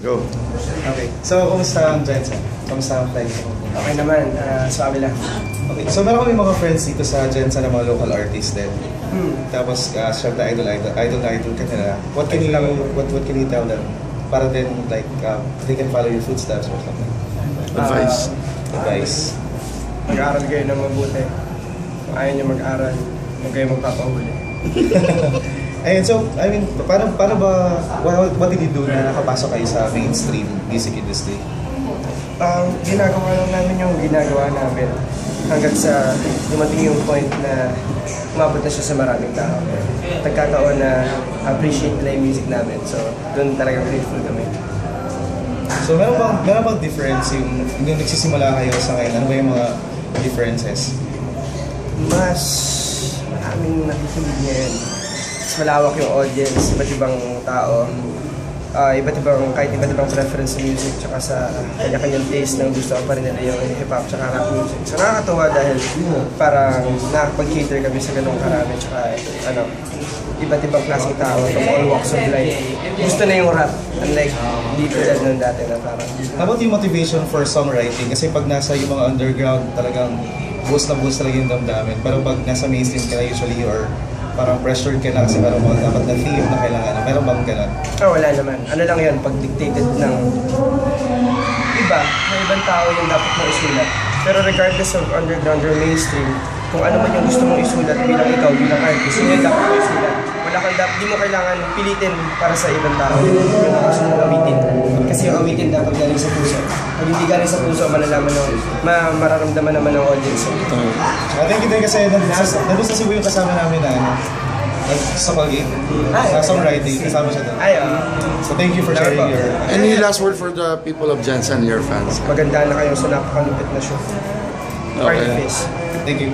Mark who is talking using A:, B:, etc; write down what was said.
A: Go.
B: Okay. So, kumusta ang Jensen? Kumusta ang flight mo?
C: Okay naman, sabi lang.
B: Okay. So, meron kami mga friends dito sa Jensen na mga local artists din. Tapos, syempre, idol ka nila. What can you tell them? Para din, like, they can follow your footsteps or something. Advice.
C: Mag-aaral kayo ng mabuti. Kung ayaw nyo mag-aral, huwag kayo magpapahuli.
B: Ayun, so, I mean, paano ba, what did you do na nakapasok kayo sa mainstream music industry?
C: Ginagawa lang namin yung ginagawa namin hanggat sa dumating yung point na umabot na siya sa maraming tao. Nagkataon na appreciate nila yung music namin, so doon talagang grateful kami.
B: So, meron bang difference yung nagsisimula kayo sa ngayon? Ano ba yung mga differences?
C: Mas maraming nakikinig ngayon. Mas malawak yung audience, iba't ibang tao. Kahit iba't ibang preference sa music, tsaka sa kanya-kanyang taste ng gusto pa rin nila yung hip-hop tsaka rap music. So nakakatuwa dahil parang nakakapag-cater kami sa ganung karami, tsaka iba't ibang klaseng tao from all walks of life. Gusto na yung rap, unlike hindi tulad ng dati na parang...
B: How about yung motivation for songwriting? Kasi pag nasa yung mga underground, talagang boost talaga yung damdamin. Pero pag nasa mainstream ka na usually, or parang pressured ka na kasi parang mga dapat na theme na kailangan. Meron bang ganun?
C: Wala naman. Ano lang yan, pag dictated ng iba, may ibang tao yung dapat mo isulat. Pero regardless of underground or mainstream, kung ano man yung gusto mong isulat bilang ikaw, bilang artist, yun yung dapat mo isulat. Di mo kailangan pilitin para sa ibang tao yung gusto mong awitin. Kasi yung awitin dapat galing sa puso. Pag hindi galing sa puso, malalaman mararamdaman naman ng audience.
B: Thank you din kasi nandun sa Cebu yung kasama namin na sa Colgate, sa songwriting, kasama siya doon. So thank you for sharing your...
A: Any last word for the people of Jensen, your fans?
C: Maganda na kayo sa napakalupit na show.
A: Okay.
C: Artifice.
B: Thank you.